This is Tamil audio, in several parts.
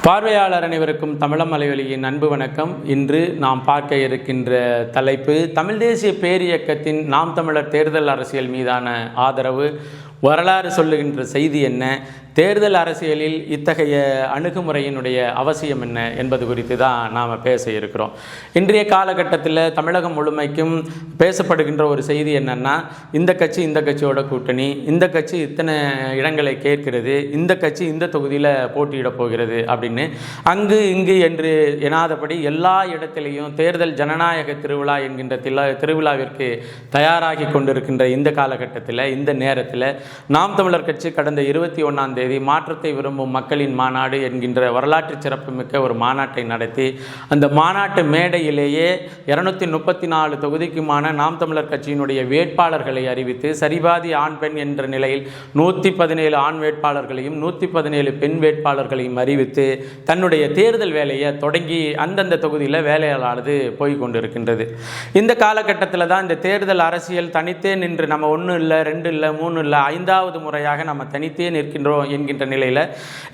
பார்வையாளர் அனைவருக்கும் தமிழம் மலைவலியின் அன்பு வணக்கம். இன்று நாம் பார்க்க இருக்கின்ற தலைப்பு தமிழ் தேசிய பேரியக்கத்தின் நாம் தமிழர் தேர்தல் அரசியல் மீதான ஆதரவு, வரலாறு சொல்லுகின்ற செய்தி என்ன, தேர்தல் அரசியலில் இத்தகைய அணுகுமுறையினுடைய அவசியம் என்ன என்பது குறித்து தான் நாம் பேச இருக்கிறோம். இன்றைய காலகட்டத்தில் தமிழகம் முழுமைக்கும் பேசப்படுகின்ற ஒரு செய்தி என்னென்னா, இந்த கட்சி இந்த கட்சியோட கூட்டணி, இந்த கட்சி இத்தனை இடங்களை கேட்கிறது, இந்த கட்சி இந்த தொகுதியில் போட்டியிடப் போகிறது அப்படின்னு அங்கு இங்கு என்று எனாதபடி எல்லா இடத்திலையும் தேர்தல் ஜனநாயக திருவிழா என்கின்ற திருவிழாவிற்கு தயாராகி கொண்டிருக்கின்ற இந்த காலகட்டத்தில், இந்த நேரத்தில் நாம் தமிழர் கட்சி கடந்த 21ஆம் தேதி மாற்றத்தை விரும்பும் மக்களின் மாநாடு என்கின்ற வரலாற்று சிறப்புமிக்க ஒரு மாநாட்டை நடத்தி, அந்த மாநாட்டு மேடையிலேயே 234 தொகுதிக்குமான நாம் தமிழர் கட்சியினுடைய வேட்பாளர்களை அறிவித்து, சரிபாதி ஆண் பெண் என்ற நிலையில் 117 ஆண் வேட்பாளர்களையும் 117 பெண் வேட்பாளர்களையும் அறிவித்து தன்னுடைய தேர்தல் வேலையை தொடங்கி அந்தந்த தொகுதியில் வேலையாளானது போய்கொண்டிருக்கின்றது. இந்த காலகட்டத்தில் தான் இந்த தேர்தல் அரசியல் தனித்தே நின்று நம்ம 1 இல்லை 2 இல்லை 3 இல்லை 5வது முறையாக நம்ம தனித்தே நிற்கின்றோம் என்கின்ற நிலையில்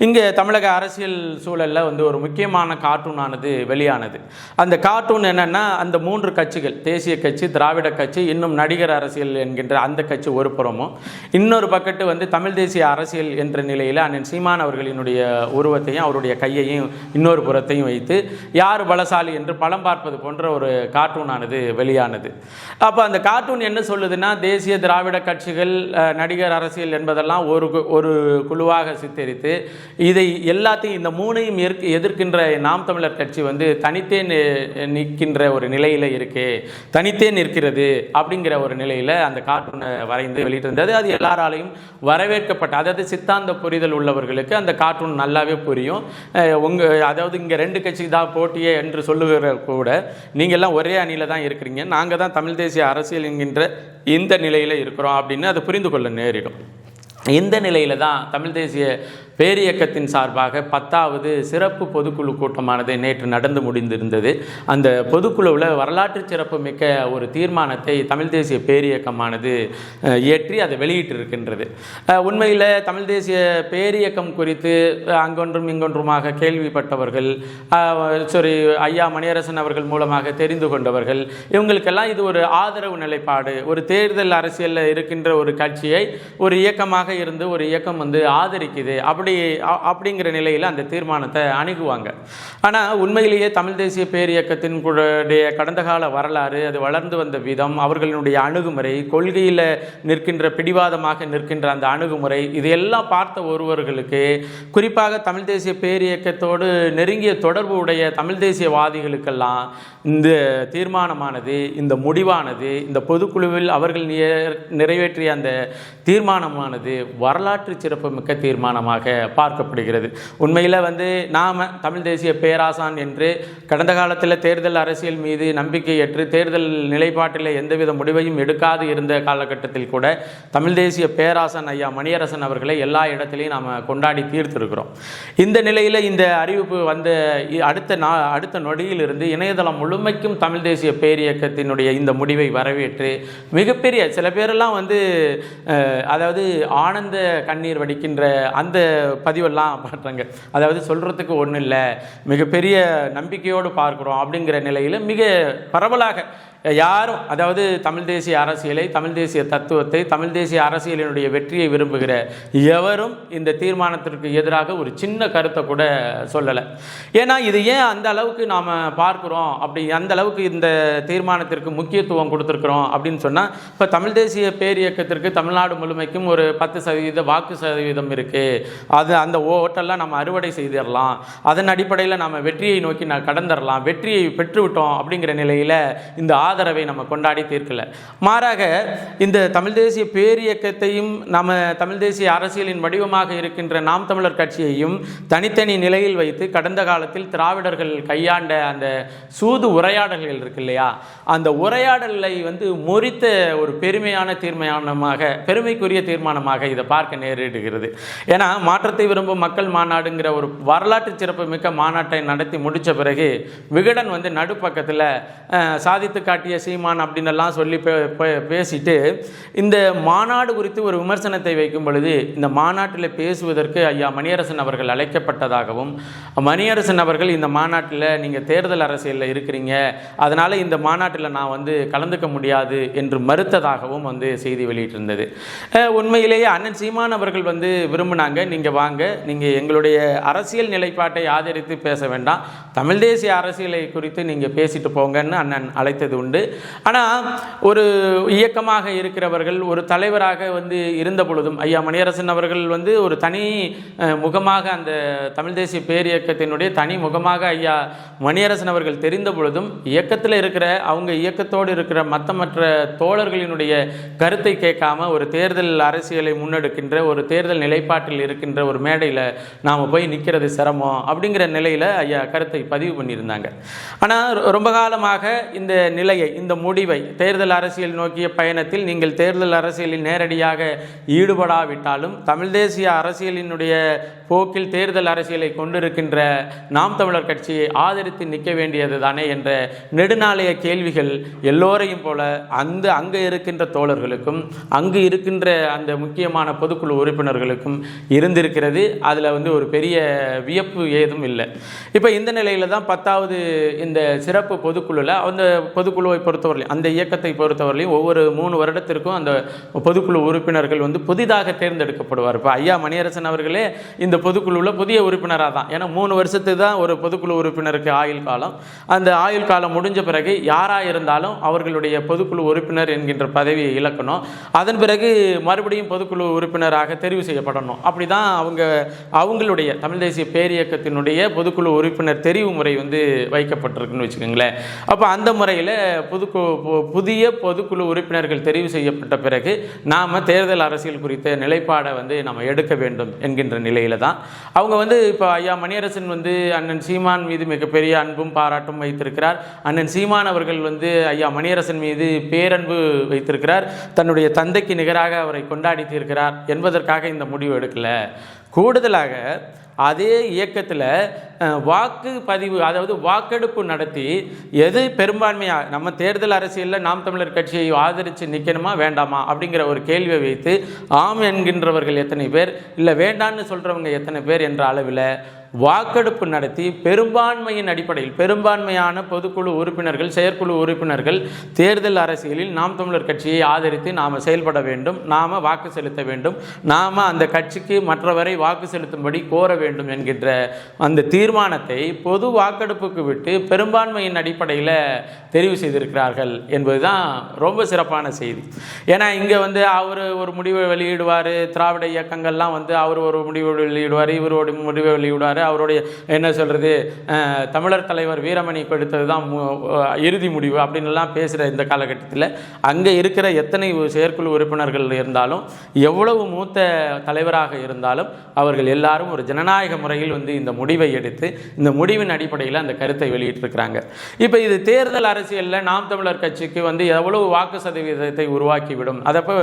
இங்கே தமிழக அரசியல் சூழலில் ஒரு முக்கியமான கார்ட்டூனானது வெளியானது. அந்த கார்ட்டூன் என்னென்னா, அந்த 3 கட்சிகள், தேசிய கட்சி, திராவிட கட்சி, இன்னும் நடிகர் அரசியல் என்கின்ற அந்த கட்சி ஒரு புறமும், இன்னொரு பக்கத்து தமிழ் தேசிய அரசியல் என்ற நிலையில் அண்ணன் சீமான் அவர்களினுடைய உருவத்தையும் அவருடைய கையையும் இன்னொரு புறத்தையும் வைத்து யார் பலசாலி என்று பலம் பார்ப்பது போன்ற ஒரு கார்ட்டூனானது வெளியானது. அப்போ அந்த கார்ட்டூன் என்ன சொல்லுதுன்னா, தேசிய திராவிட கட்சிகள், நடிகர் அரசியல் என்பதெல்லாம் ஒரு குழுவாக சித்தரித்து இதை எல்லாத்தையும், இந்த 3ஐயும் எதிர்க்கின்ற நாம் தமிழர் கட்சி தனித்தே நிற்கின்ற ஒரு நிலையில் இருக்கு, தனித்தே நிற்கிறது அப்படிங்கிற ஒரு நிலையில் அந்த கார்ட்டூனை வரைந்து வெளியிட்டிருந்தது. அது எல்லாராலையும் வரவேற்கப்பட்ட, அதாவது சித்தாந்த புரிதல் உள்ளவர்களுக்கு அந்த கார்ட்டூன் நல்லாவே புரியும். அதாவது இங்கே 2 கட்சி தான் போட்டியே என்று சொல்லுகிற கூட, நீங்கள் எல்லாம் ஒரே அணியில் தான் இருக்கிறீங்க, நாங்கள் தான் தமிழ் தேசிய அரசியல் என்கின்ற இந்த நிலையில் இருக்கிறோம் அப்படின்னு அதை புரிந்து கொள்ள நேரிடும். இந்த நிலையில் தான் தமிழ் தேசிய பேரியக்கத்தின் சார்பாக 10வது சிறப்பு பொதுக்குழு கூட்டமானது நேற்று நடந்து முடிந்திருந்தது. அந்த பொதுக்குழுவில் வரலாற்று சிறப்பு மிக்க ஒரு தீர்மானத்தை தமிழ் தேசிய பேரியக்கமானது இயற்றி அதை வெளியிட்டிருக்கின்றது. உண்மையில் தமிழ் தேசிய பேரியக்கம் குறித்து அங்கொன்றும் இங்கொன்றுமாக கேள்விப்பட்டவர்கள், ஐயா மணியரசன் அவர்கள் மூலமாக தெரிந்து கொண்டவர்கள், இவங்களுக்கெல்லாம் இது ஒரு ஆதரவு நிலைப்பாடு, ஒரு தேர்தல் அரசியலில் இருக்கின்ற ஒரு கட்சியை ஒரு இயக்கமாக இருந்து ஒரு இயக்கம் ஆதரிக்குது அப்படிங்கிற நிலையில் அந்த தீர்மானத்தை அணுகுவாங்க. ஆனால் உண்மையிலேயே தமிழ் தேசிய பேரியக்கத்தின் கடந்த கால வரலாறு, அது வளர்ந்து வந்த விதம், அவர்களுடைய அணுகுமுறை, கொள்கையில் நிற்கின்ற பிடிவாதமாக நிற்கின்ற அந்த அணுகுமுறை, இதையெல்லாம் பார்த்த ஒருவர்களுக்கு, குறிப்பாக தமிழ் தேசிய பேரியக்கத்தோடு நெருங்கிய தொடர்பு உடைய தமிழ் தேசியவாதிகளுக்கெல்லாம் இந்த தீர்மானமானது, இந்த முடிவானது, இந்த பொதுக்குழுவில் அவர்கள் நிறைவேற்றிய அந்த தீர்மானமானது வரலாற்று சிறப்புமிக்க தீர்மானமாக பார்க்கப்படுகிறது. உண்மையில் நாம் தமிழ் தேசிய பேராசான் என்று கடந்த காலத்தில் தேர்தல் அரசியல் மீது நம்பிக்கையற்று தேர்தல் நிலைப்பாட்டில் எந்தவித முடிவையும் எடுக்காது இருந்த காலகட்டத்தில் கூட தமிழ் தேசிய பேராசான் ஐயா மணியரசன் அவர்களை எல்லா இடத்திலையும் நாம் கொண்டாடி தீர்த்திருக்கிறோம். இந்த நிலையில் இந்த அறிவிப்பு அடுத்த நொடியிலிருந்து இணையதளம் முழுமைக்கும் தமிழ் தேசிய பேரியக்கத்தினுடைய இந்த முடிவை வரவேற்று மிகப்பெரிய சில பேரெல்லாம் அதாவது ஆனந்த கண்ணீர் வடிக்கின்ற அந்த பதிவெல்லாம் பார்த்தாங்க. அதாவது சொல்கிறதுக்கு ஒன்றும் இல்லை, மிகப்பெரிய நம்பிக்கையோடு பார்க்குறோம் அப்படிங்கிற நிலையில் மிக பரவலாக யாரும், அதாவது தமிழ் தேசிய அரசியலை, தமிழ் தேசிய தத்துவத்தை, தமிழ் தேசிய அரசியலினுடைய வெற்றியை விரும்புகிற எவரும் இந்த தீர்மானத்திற்கு எதிராக ஒரு சின்ன கருத்தை கூட சொல்லலை. ஏன்னா இது ஏன் அந்த அளவுக்கு நாம் பார்க்குறோம், அப்படி அந்த அளவுக்கு இந்த தீர்மானத்திற்கு முக்கியத்துவம் கொடுத்துருக்குறோம் அப்படின்னு சொன்னால், இப்போ தமிழ் தேசிய பேரியக்கத்திற்கு தமிழ்நாடு முழுமைக்கும் ஒரு 10% வாக்கு சதவீதம் இருக்குது, அந்த ஓட்டெல்லாம் நம்ம அறுவடை செய்திடலாம், அதன் அடிப்படையில் நம்ம வெற்றியை நோக்கி கடந்துடலாம், வெற்றியை பெற்றுவிட்டோம் அப்படிங்கிற நிலையில் இந்த ஆதரவை நம்ம கொண்டாடி தீர்க்கல. மாறாக இந்த தமிழ் தேசிய பேரியக்கத்தையும் நம்ம தமிழ் தேசிய அரசியலின் வடிவமாக இருக்கின்ற நாம் தமிழர் கட்சியையும் தனித்தனி நிலையில் வைத்து கடந்த காலத்தில் திராவிடர்கள் கையாண்ட அந்த சூது உரையாடல்கள் இருக்கு இல்லையா, அந்த உரையாடலை முறித்த ஒரு பெருமைக்குரிய தீர்மானமாக இதை பார்க்க நேரிடுகிறது. ஏன்னா மாற்றத்தை விரும்பும் மக்கள் மாநாடுங்கிற ஒரு வரலாற்று சிறப்பு மிக்க மாநாட்டை நடத்தி முடித்த பிறகு விகடன் நடுப்பக்கத்தில் சாதித்து காட்டிய காட்டிய சீமான் அப்படின்னு எல்லாம் சொல்லி பேசிட்டு இந்த மாநாடு குறித்து ஒரு விமர்சனத்தை வைக்கும் பொழுது, இந்த மாநாட்டில் பேசுவதற்கு ஐயா மணியரசன் அவர்கள் அழைக்கப்பட்டதாகவும், மணியரசன் அவர்கள் இந்த மாநாட்டில் நீங்கள் தேர்தல் அரசியலில் இருக்கிறீங்க, அதனால் இந்த மாநாட்டில் நான் கலந்துக்க முடியாது என்று மறுத்ததாகவும் செய்தி வெளியிட்டிருந்தது. உண்மையிலேயே அண்ணன் சீமான் அவர்கள் விரும்பினாங்க, நீங்கள் வாங்க, நீங்கள் எங்களுடைய அரசியல் நிலைப்பாட்டை ஆதரித்து பேச வேண்டாம், தமிழ் தேசிய அரசியலை குறித்து நீங்கள் பேசிட்டு போங்கன்னு அண்ணன் அழைத்தது உண்டு. ஆனால் ஒரு இயக்கமாக இருக்கிறவர்கள், ஒரு தலைவராக இருந்த பொழுதும் ஐயா மணியரசன் அவர்கள் ஒரு தனி முகமாக, அந்த தமிழ் தேசிய பேரியக்கத்தினுடைய தனி முகமாக ஐயா மணியரசன் அவர்கள் தெரிந்த பொழுதும், இயக்கத்தில் இருக்கிற அவங்க இயக்கத்தோடு இருக்கிற மற்ற தோழர்களினுடைய கருத்தை கேட்காம ஒரு தேர்தல் அரசியலை முன்னெடுக்கின்ற, ஒரு தேர்தல் நிலைப்பாட்டில் இருக்கின்ற ஒரு மேடையில் நாம் போய் நிற்கிறது சிரமம் அப்படிங்கிற நிலையில் ஐயா கருத்தை பதிவு பண்ணியிருந்தாங்க. ஆனால் ரொம்ப காலமாக இந்த நிலையை, இந்த முடிவை, தேர்தல் அரசியல் நோக்கிய பயணத்தில் நீங்கள் தேர்தல் அரசியலில் நேரடியாக ஈடுபடாவிட்டாலும் தமிழ் தேசிய அரசியலினுடைய போக்கில் தேர்தல் அரசியலை கொண்டிருக்கின்ற நாம் தமிழர் கட்சியை ஆதரித்து நிற்க வேண்டியது தானே என்ற நெடுநாளைய கேள்விகள் எல்லோரையும் போல அங்கே இருக்கின்ற தோழர்களுக்கும் அங்கு இருக்கின்ற அந்த முக்கியமான பொதுக்குழு உறுப்பினர்களுக்கும் இருந்திருக்கிறது. அதில் ஒரு பெரிய வியப்பு ஏதும் இல்லை. இப்போ இந்த நிலையில் தான் 10வது இந்த சிறப்பு பொதுக்குழுவில், அந்த பொதுக்குழுவை பொறுத்தவரையிலும், அந்த இயக்கத்தை பொறுத்தவரையிலும் ஒவ்வொரு 3 வருடத்திற்கும் அந்த பொதுக்குழு உறுப்பினர்கள் புதிதாக தேர்ந்தெடுக்கப்படுவார். இப்போ ஐயா மணியரசன் அவர்களே இந்த பொதுக்குழுவில் புதிய உறுப்பினராக தான், ஏன்னா 3 வருஷத்துக்கு தான் ஒரு பொதுக்குழு உறுப்பினருக்கு ஆயுள் காலம். அந்த ஆயுள் காலம் முடிஞ்ச பிறகு யாராக இருந்தாலும் அவர்களுடைய பொதுக்குழு உறுப்பினர் என்கின்ற பதவியை இழக்கணும். அதன் பிறகு மறுபடியும் பொதுக்குழு உறுப்பினராக தெரிவு செய்யப்படணும். அப்படி தான் அவங்களுடைய தமிழ் தேசிய பேரியக்கத்தினுடைய பொதுக்குழு உறுப்பினர் தெரிவு முறை வைக்கப்பட்டிருக்குன்னு வச்சுக்கோங்களேன். அப்போ அந்த முறையில் புதிய பொதுக்குழு உறுப்பினர்கள் தெரிவு செய்யப்பட்ட பிறகு நாம் தேர்தல் அரசியல் குறித்த நிலைப்பாடை நம்ம எடுக்க வேண்டும் என்கின்ற நிலையில் தான் அவங்க இப்போ ஐயா மணியரசன் அண்ணன் சீமான் மீது மிகப்பெரிய அன்பும் பாராட்டும் வைத்திருக்கிறார். அண்ணன் சீமான் அவர்கள் ஐயா மணியரசன் மீது பேரன்பு வைத்திருக்கிறார். தன்னுடைய தந்தைக்கு நிகராக அவரை கொண்டாடித்து இருக்கிறார் என்பதற்காக இந்த முடிவு எடுக்கல. கூடுதலாக அதே இயக்கத்தில் வாக்குப்பதிவு, அதாவது வாக்கெடுப்பு நடத்தி எது பெரும்பான்மையாக நம்ம தேர்தல் அரசியலில் நாம் தமிழர் கட்சியை ஆதரித்து நிற்கணுமா வேண்டாமா அப்படிங்கிற ஒரு கேள்வியை வைத்து ஆம் என்கின்றவர்கள் எத்தனை பேர், இல்லை வேண்டான்னு சொல்கிறவங்க எத்தனை பேர் என்ற அளவில் வாக்கெடுப்பு நடத்தி பெரும்பான்மையின் அடிப்படையில், பெரும்பான்மையான பொதுக்குழு உறுப்பினர்கள், செயற்குழு உறுப்பினர்கள் தேர்தல் அரசியலில் நாம் தமிழர் கட்சியை ஆதரித்து நாம் செயல்பட வேண்டும், நாம் வாக்கு செலுத்த வேண்டும், நாம் அந்த கட்சிக்கு மற்றவரை வாக்கு செலுத்தும்படி கோர வேண்டும் என்கின்ற அந்த தீர்மானத்தை பொது வாக்கெடுப்புக்கு விட்டு பெரும்பான்மையின் அடிப்படையில் தெரிவு செய்திருக்கிறார்கள் என்பதுதான் ரொம்ப சிறப்பான செய்தி. ஏன்னா இங்கே அவர் ஒரு முடிவை வெளியிடுவார், திராவிட இயக்கங்கள்லாம் அவர் ஒரு முடிவை வெளியிடுவார், இவரோட முடிவை வெளியிடுவார், அவருடைய என்ன சொல்கிறது, தமிழர் தலைவர் வீரமணி கொடுத்தது தான் இறுதி முடிவு அப்படின்லாம் பேசுகிற இந்த காலகட்டத்தில் அங்கே இருக்கிற எத்தனை செயற்குழு உறுப்பினர்கள் இருந்தாலும், எவ்வளவு மூத்த தலைவராக இருந்தாலும், அவர்கள் எல்லாரும் ஒரு ஜனநாயக முறையில் இந்த முடிவை எடுத்து இந்த முடிவின் அடிப்படையில் அந்த கருத்தை வெளியிட்டிருக்கிறாங்க. இப்போ இது தேர்தல் அரசியலில் நாம் தமிழர் கட்சிக்கு எவ்வளவு வாக்கு சதவீதத்தை உருவாக்கிவிடும். அதப்போ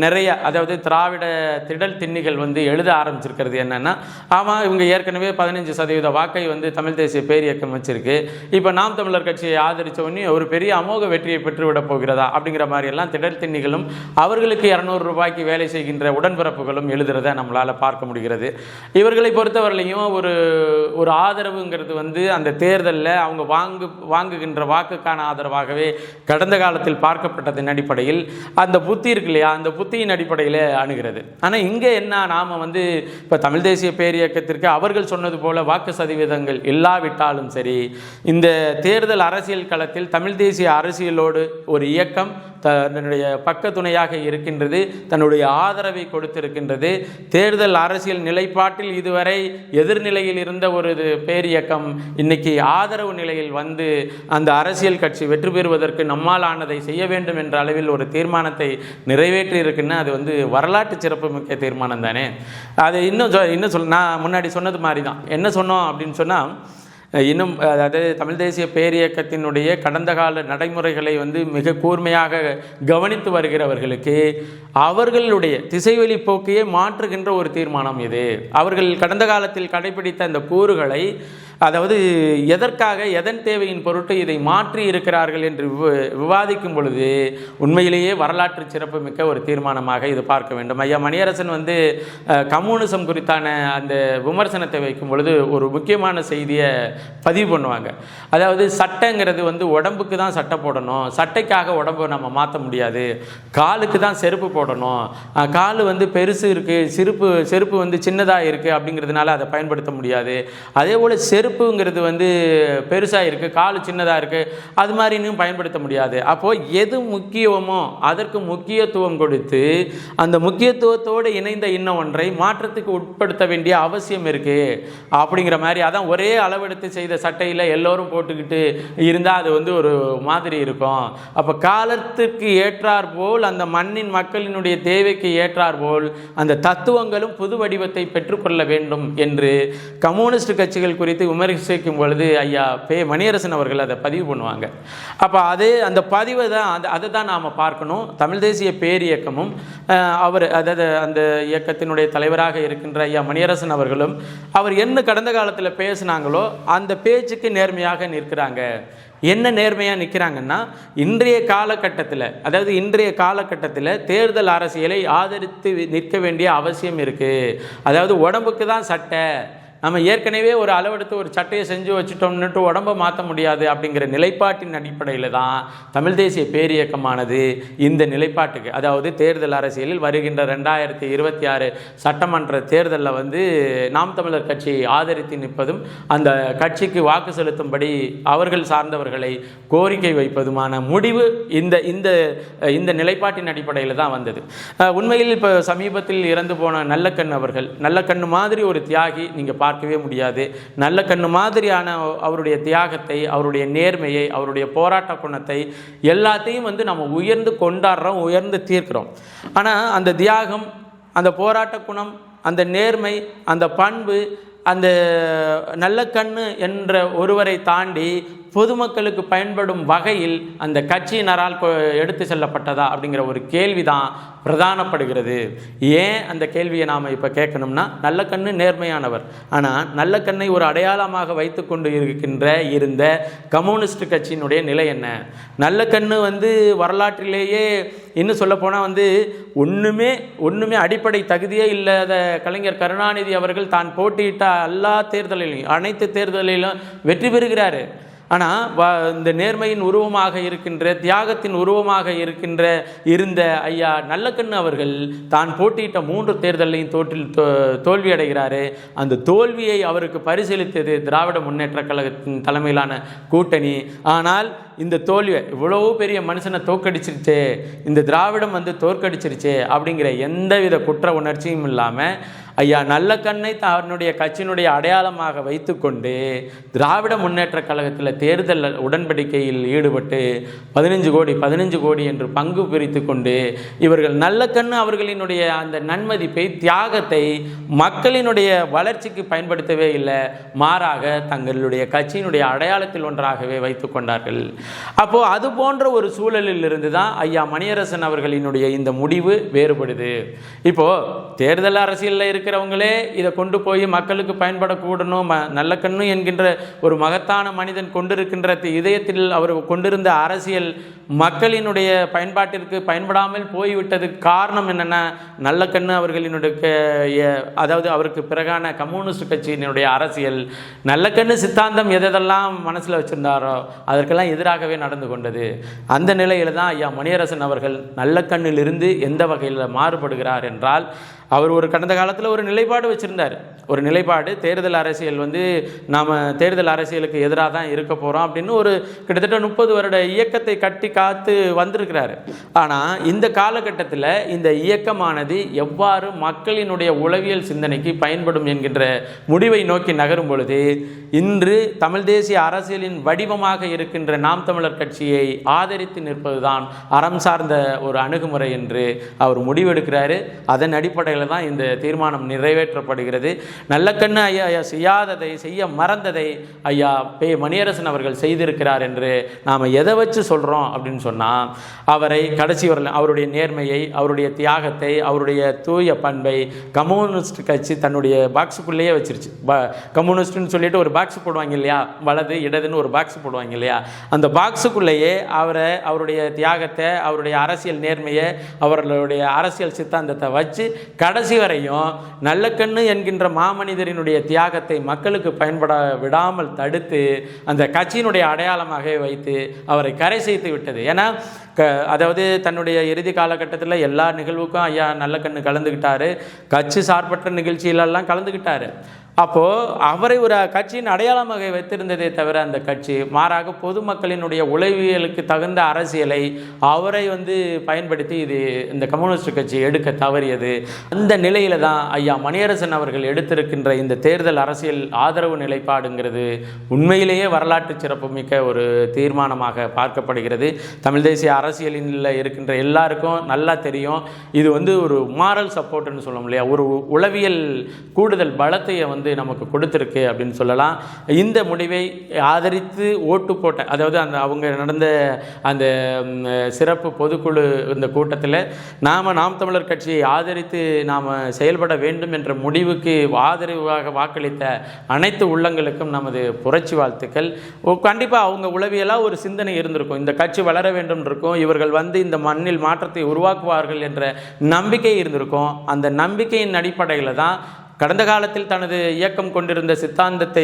நிறைய, அதாவது திராவிட திடல் திண்ணிகள் எழுத ஆரம்பிச்சிருக்கிறது என்னன்னா, ஆமாம் இவங்க ஏற்கனவே 15% வாக்கை தமிழ் தேசிய பேரியக்கம் வச்சிருக்கு, இப்போ நாம் தமிழர் கட்சியை ஆதரித்த உடனே ஒரு பெரிய அமோக வெற்றியை பெற்றுவிட போகிறதா அப்படிங்கிற மாதிரி எல்லாம் திடல் திண்ணிகளும் அவர்களுக்கு 200 ரூபாய்க்கு வேலை செய்கின்ற உடன்பிறப்புகளும் எழுதுறதை நம்மளால் பார்க்க முடிகிறது. இவர்களை பொறுத்தவரையிலையும் ஒரு ஆதரவுங்கிறது அந்த தேர்தலில் அவங்க வாங்குகின்ற வாக்குக்கான ஆதரவாகவே கடந்த காலத்தில் பார்க்கப்பட்டதன் அடிப்படையில் அந்த புத்தி இருக்கு இல்லையா, அந்த புத்தியின் அடிப்படையில் அணுகிறது. ஆனால் இங்கே என்ன, நாம் இப்போ தமிழ் தேசிய பேரியக்கத்திற்கு அவர்கள் சொன்னது போல வாக்கு சதவீதங்கள் இல்லாவிட்டாலும் சரி, இந்த தேர்தல் அரசியல் களத்தில் தமிழ் தேசிய அரசியலோடு ஒரு இயக்கம் தன்னுடைய பக்க துணையாக இருக்கின்றது, தன்னுடைய ஆதரவை கொடுத்திருக்கின்றது. தேர்தல் அரசியல் நிலைப்பாட்டில் இதுவரை எதிர்நிலையில் இருந்த ஒரு பேரியக்கம் இன்னைக்கு ஆதரவு நிலையில் அந்த அரசியல் கட்சி வெற்றி பெறுவதற்கு நம்மால் ஆனதை செய்ய வேண்டும் என்ற அளவில் ஒரு தீர்மானத்தை நிறைவேற்றி இருக்குன்னா அது வரலாற்று சிறப்பு மிக்க தீர்மானம் தானே. அது இன்னும் நான் முன்னாடி சொன்னது மாதிரி தான். என்ன சொன்னோம் அப்படின்னு சொன்னால், இன்னும் அதாவது தமிழ் தேசிய பேரியக்கத்தினுடைய கடந்த கால நடைமுறைகளை மிக கூர்மையாக கவனித்து வருகிறவர்களுக்கு அவர்களுடைய திசைவெளி போக்கையே மாற்றுகின்ற ஒரு தீர்மானம் இது. அவர்கள் கடந்த காலத்தில் கடைபிடித்த அந்த கூறுகளை அதாவது எதற்காக எதன் தேவையின் பொருட்டு இதை மாற்றி இருக்கிறார்கள் என்று விவாதிக்கும் பொழுது உண்மையிலேயே வரலாற்று சிறப்பு மிக்க ஒரு தீர்மானமாக இது பார்க்க வேண்டும். ஐயா மணியரசன் கம்யூனிசம் குறித்தான அந்த விமர்சனத்தை வைக்கும் பொழுது ஒரு முக்கியமான செய்தியை பதிவு பண்ணுவாங்க. அதாவது சட்டைங்கிறது உடம்புக்கு தான் சட்டை போடணும், சட்டைக்காக உடம்பை நம்ம மாற்ற முடியாது, காலுக்கு தான் செருப்பு போடணும், கால் பெருசு இருக்குது, செருப்பு சின்னதாக இருக்குது அப்படிங்கிறதுனால அதை பயன்படுத்த முடியாது, அதே போல் செருப்புங்கிறது பெருசாக இருக்குது, கால் சின்னதாக இருக்குது, அது மாதிரி இன்னும் பயன்படுத்த முடியாது. அப்போது எது முக்கியமோ அதற்கு முக்கியத்துவம் கொடுத்து அந்த முக்கியத்துவத்தோடு இணைந்த இன்னும் ஒன்றை மாற்றத்துக்கு உட்படுத்த வேண்டிய அவசியம் இருக்குது அப்படிங்கிற மாதிரி. அதான் ஒரே அளவெடுத்து செய்த சட்டையில் எல்லோரும் போட்டுக்கிட்டு இருந்தால் அது ஒரு மாதிரி இருக்கும். அப்போ காலத்துக்கு ஏற்றார் போல் அந்த மண்ணின் மக்களினுடைய தேவைக்கு ஏற்றார் போல் அந்த தத்துவங்களும் புது வடிவத்தை பெற்றுக்கொள்ள வேண்டும் என்று கம்யூனிஸ்ட் கட்சிகள் குறித்து விமர்சிக்கும் பொழுது ஐயா மணியரசன் அவர்கள் அதை பதிவு பண்ணுவாங்க. அப்போ அந்த பதிவை தான் அதை தான் நாம் பார்க்கணும். தமிழ் தேசிய பேரியக்கமும் அதாவது அந்த இயக்கத்தினுடைய தலைவராக இருக்கின்ற ஐயா மணியரசன் அவர்களும் அவர் என்ன கடந்த காலத்தில் பேசினாங்களோ அந்த பேச்சுக்கு நேர்மையாக நிற்கிறாங்க. என்ன நேர்மையாக நிற்கிறாங்கன்னா, இன்றைய காலகட்டத்தில் தேர்தல் அரசியலை ஆதரித்து நிற்க வேண்டிய அவசியம் இருக்குது. அதாவது உடம்புக்கு தான் சட்டை, நம்ம ஏற்கனவே ஒரு அளவெடுத்து ஒரு சட்டையை செஞ்சு வச்சுட்டோம்னுட்டு உடம்பை மாற்ற முடியாது அப்படிங்கிற நிலைப்பாட்டின் அடிப்படையில் தான் தமிழ் தேசிய பேரியக்கமானது இந்த நிலைப்பாட்டுக்கு, அதாவது தேர்தல் அரசியலில் வருகின்ற 2026 சட்டமன்ற தேர்தலில் நாம் தமிழர் கட்சி ஆதரித்து நிற்பதும் அந்த கட்சிக்கு வாக்கு செலுத்தும்படி அவர்கள் சார்ந்தவர்களை கோரிக்கை வைப்பதுமான முடிவு இந்த நிலைப்பாட்டின் அடிப்படையில் தான் வந்தது. உண்மையில் இப்போ சமீபத்தில் இறந்து போன நல்லக்கண்ணு மாதிரி ஒரு தியாகி நீங்கள் பார்க்கவே முடியாது. நல்லக்கண்ணு மாதிரியான அவருடைய தியாகத்தை, அவருடைய நேர்மையை, அவருடைய போராட்ட குணத்தை எல்லாத்தையும் நம்ம உயர்ந்து கொண்டாடுறோம், உயர்ந்து தீர்க்கிறோம். ஆனால் அந்த தியாகம், அந்த போராட்ட குணம், அந்த நேர்மை, அந்த பண்பு, அந்த நல்லக்கண்ணு என்ற ஒருவரை தாண்டி பொதுமக்களுக்கு பயன்படும் வகையில் அந்த கட்சியினரால் எடுத்து செல்லப்பட்டதா அப்படிங்கிற ஒரு கேள்வி தான் பிரதானப்படுகிறது. ஏன் அந்த கேள்வியை நாம் இப்போ கேட்கணும்னா, நல்லக்கண்ணு நேர்மையானவர், ஆனால் நல்லக்கண்ணை ஒரு அடையாளமாக வைத்து கொண்டு இருந்த கம்யூனிஸ்ட் கட்சியினுடைய நிலை என்ன? நல்லக்கண்ணு வரலாற்றிலேயே இன்னும் சொல்லப்போனால் ஒன்றுமே அடிப்படை தகுதியே இல்லாத கலைஞர் கருணாநிதி அவர்கள் தான் போட்டியிட்ட அனைத்து தேர்தலிலும் வெற்றி பெறுகிறார். ஆனால் இந்த நேர்மையின் உருவமாக இருக்கின்ற, தியாகத்தின் உருவமாக இருந்த ஐயா நல்லக்கண்ணு அவர்கள் தான் போட்டியிட்ட 3 தேர்தலையும் தோல்வி அடைகிறாரு. அந்த தோல்வியை அவருக்கு பரிசீலித்தது திராவிட முன்னேற்ற கழகத்தின் தலைமையிலான கூட்டணி. ஆனால் இந்த தோல்வியை, இவ்வளோ பெரிய மனுஷனை தோற்கடிச்சிருச்சே, இந்த திராவிடம் தோற்கடிச்சிருச்சே அப்படிங்கிற எந்தவித குற்ற உணர்ச்சியும் இல்லாமல் ஐயா நல்லக்கண்ணை தன்னுடைய கட்சியினுடைய அடையாளமாக வைத்துக்கொண்டு திராவிட முன்னேற்ற கழகத்தில் தேர்தல் உடன்படிக்கையில் ஈடுபட்டு 15 கோடி என்று பங்கு பிரித்து கொண்டு இவர்கள் நல்லக்கண்ணு அவர்களினுடைய அந்த நன்மதிப்பை, தியாகத்தை மக்களினுடைய வளர்ச்சிக்கு பயன்படுத்தவே இல்லை, மாறாக தங்களுடைய கட்சியினுடைய அடையாளத்தில் ஒன்றாகவே வைத்து கொண்டார்கள். அப்போது அது போன்ற ஒரு சூழலில் இருந்து தான் ஐயா மணியரசன் அவர்களினுடைய இந்த முடிவு வேறுபடுது. இப்போது தேர்தல் அரசியலில் இருக்கிறவங்களே இதை கொண்டு போய் மக்களுக்கு பயன்படக்கூடணும், நல்லக்கண்ணு என்கின்ற ஒரு மகத்தான மனிதன் கொண்டிருக்கின்ற இதயத்தில் அவர் கொண்டிருந்த அரசியல் மக்களினுடைய பயன்பாட்டிற்கு பயன்படாமல் போய்விட்டதுக்கு காரணம் என்னென்னா, நல்லக்கண்ணு அவர்களினுடைய அதாவது அவருக்கு பிறகான கம்யூனிஸ்ட் கட்சியினுடைய அரசியல் நல்லக்கண்ணு சித்தாந்தம் எதெல்லாம் மனசில் வச்சுருந்தாரோ அதற்கெல்லாம் எதிராகவே நடந்து கொண்டது. அந்த நிலையில் தான் ஐயா மணியரசன் அவர்கள் நல்லக்கண்ணிலிருந்து எந்த வகையில் மாறுபடுகிறார் என்றால், அவர் ஒரு கடந்த காலத்தில் ஒரு நிலைப்பாடு வச்சுருந்தார். ஒரு நிலைப்பாடு, தேர்தல் அரசியல் நாம் தேர்தல் அரசியலுக்கு எதிராக தான் இருக்க போகிறோம் அப்படின்னு ஒரு கிட்டத்தட்ட 30 வருட இயக்கத்தை கட்டி காத்து வந்திருக்கிறார். ஆனால் இந்த காலகட்டத்தில் இந்த இயக்கமானது எவ்வாறு மக்களினுடைய உளவியல் சிந்தனைக்கு பயன்படும் என்கின்ற முடிவை நோக்கி நகரும் பொழுது, இன்று தமிழ் தேசிய அரசியலின் வடிவமாக இருக்கின்ற நாம் தமிழர் கட்சியை ஆதரித்து நிற்பதுதான் அறம் சார்ந்த ஒரு அணுகுமுறை என்று அவர் முடிவெடுக்கிறாரு. அதன் அடிப்படையில் தான் இந்த தீர்மானம் தீர்மானம் நிறைவேற்றப்படுகிறது. நல்லக்கண்ணு ஐயா செய்யாததை, செய்ய மறந்ததை ஐயா மணியரசன் அவர்கள் செய்திருக்கிறார் என்று நாம் எதை வச்சு சொல்கிறோம் அப்படின்னு சொன்னால், அவரை கடைசி வரல அவருடைய நேர்மையை, அவருடைய தியாகத்தை, அவருடைய தூய பண்பை கம்யூனிஸ்ட் கட்சி தன்னுடைய பாக்ஸுக்குள்ளேயே வச்சிருச்சு. கம்யூனிஸ்ட்னு சொல்லிட்டு ஒரு பாக்ஸ் போடுவாங்க இல்லையா, வலது இடதுன்னு ஒரு பாக்ஸ் போடுவாங்க இல்லையா, அந்த பாக்ஸுக்குள்ளேயே அவருடைய தியாகத்தை, அவருடைய அரசியல் நேர்மையை, அவர்களுடைய அரசியல் சித்தாந்தத்தை வச்சு கடைசி வரையும் நல்லக்கண்ணு என்கின்ற மாமனிதரினுடைய தியாகத்தை மக்களுக்கு பயன்பட விடாமல் தடுத்து அந்த கட்சியினுடைய அடையாளமாக வைத்து அவரை கரை சேர்த்து விட்டது. ஏன்னா அதாவது தன்னுடைய இறுதி காலகட்டத்தில் எல்லா நிகழ்வுக்கும் ஐயா நல்லக்கண்ணு கலந்துக்கிட்டாரு, கட்சி சார்பற்ற நிகழ்ச்சியிலெல்லாம் கலந்துக்கிட்டாரு. அப்போது அவரை ஒரு கட்சியின் அடையாளமாக வைத்திருந்ததே தவிர அந்த கட்சி மாறாக பொதுமக்களினுடைய உளவியலுக்கு தகுந்த அரசியலை அவரை பயன்படுத்தி இந்த கம்யூனிஸ்ட் கட்சி எடுக்க தவறியது. அந்த நிலையில தான் ஐயா மணியரசன் அவர்கள் எடுத்திருக்கின்ற இந்த தேர்தல் அரசியல் ஆதரவு நிலைப்பாடுங்கிறது உண்மையிலேயே வரலாற்று சிறப்புமிக்க ஒரு தீர்மானமாக பார்க்கப்படுகிறது. தமிழ் தேசிய அரசியலில் இருக்கின்ற எல்லாருக்கும் நல்லா தெரியும், இது ஒரு மாரல் சப்போர்ட்னு சொல்ல இல்லையா, ஒரு உளவியல் கூடுதல் பலத்தை நமக்கு கொடுத்திருக்கு அப்படின்னு சொல்லலாம். இந்த முடிவை ஆதரித்து ஓட்டு போட்ட, அதாவது அவங்க நடந்த அந்த சிறப்பு பொதுக்குழு இந்த கூட்டத்தில் நாம் தமிழர் கட்சியை ஆதரித்து நாம் செயல்பட வேண்டும் என்ற முடிவுக்கு ஆதரவாக வாக்களித்த அனைத்து உள்ளங்களுக்கும் நமது புரட்சி வாழ்த்துக்கள். கண்டிப்பாக அவங்க உளவியலாக ஒரு சிந்தனை இருந்திருக்கும், இந்த கட்சி வளர வேண்டும் இருக்கும், இவர்கள் இந்த மண்ணில் மாற்றத்தை உருவாக்குவார்கள் என்ற நம்பிக்கை இருந்திருக்கும். அந்த நம்பிக்கையின் அடிப்படையில் தான் கடந்த காலத்தில் தனது இயக்கம் கொண்டிருந்த சித்தாந்தத்தை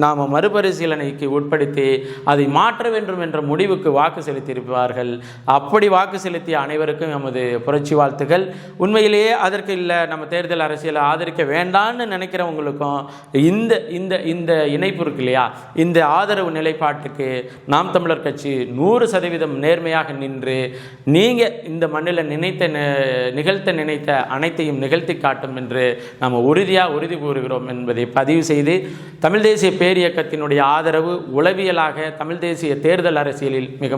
நாம் மறுபரிசீலனைக்கு உட்படுத்தி அதை மாற்ற வேண்டும் என்ற முடிவுக்கு வாக்கு செலுத்தியிருப்பார்கள். அப்படி வாக்கு செலுத்திய அனைவருக்கும் நமது புரட்சி வாழ்த்துக்கள். உண்மையிலேயே அதற்கு இல்லை, நம்ம தேர்தல் அரசியலை ஆதரிக்க வேண்டான்னு நினைக்கிறவங்களுக்கும் இந்த இந்த இந்த இணைப்பு இருக்கு இல்லையா, இந்த ஆதரவு நிலைப்பாட்டுக்கு நாம் தமிழர் கட்சி 100% நேர்மையாக நின்று நீங்கள் இந்த மண்ணில் நிகழ்த்த நினைத்த அனைத்தையும் நிகழ்த்தி காட்டும் என்று நாம் உறுதி கூறுகிறோம் என்பதை பதிவு செய்து, தமிழ் தேசிய பேரியக்கத்தினுடைய ஆதரவு உளவியலாக தமிழ் தேசிய தேர்தல் அரசியலில் மிக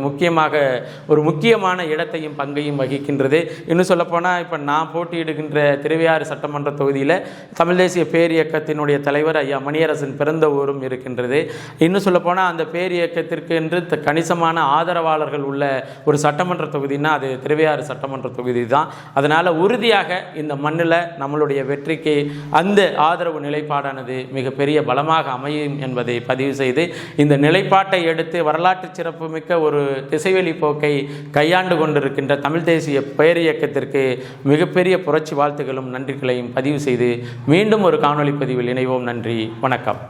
முக்கியமான இடத்தையும் பங்கையும் வகிக்கின்றது. இன்னும் சொல்லப்போனால் இப்போ நான் போட்டியிடுகின்ற திருவையாறு சட்டமன்ற தொகுதியில் தமிழ் தேசிய பேரியக்கத்தினுடைய தலைவர் ஐயா மணியரசன் பிறந்த ஊரும் இருக்கின்றது. இன்னும் சொல்லப்போனால் அந்த பேரியக்கத்திற்கு என்று கணிசமான ஆதரவாளர்கள் உள்ள ஒரு சட்டமன்ற தொகுதினா அது திருவையாறு சட்டமன்ற தொகுதி தான். அதனால் உறுதியாக இந்த மண்ணில் நம்மளுடைய வெற்றிக்கு அந்த ஆதரவு நிலைப்பாடானது மிகப்பெரிய பலமாக அமையும் என்பதை பதிவு செய்து, இந்த நிலைப்பாட்டை எடுத்து வரலாற்று சிறப்புமிக்க ஒரு திசைவெளி போக்கை கையாண்டு கொண்டிருக்கின்ற தமிழ் தேசிய பேரியக்கத்திற்கு மிகப்பெரிய புரட்சி வாழ்த்துக்களும் நன்றிகளையும் பதிவு செய்து மீண்டும் ஒரு காணொளி பதிவில் இணைவோம். நன்றி, வணக்கம்.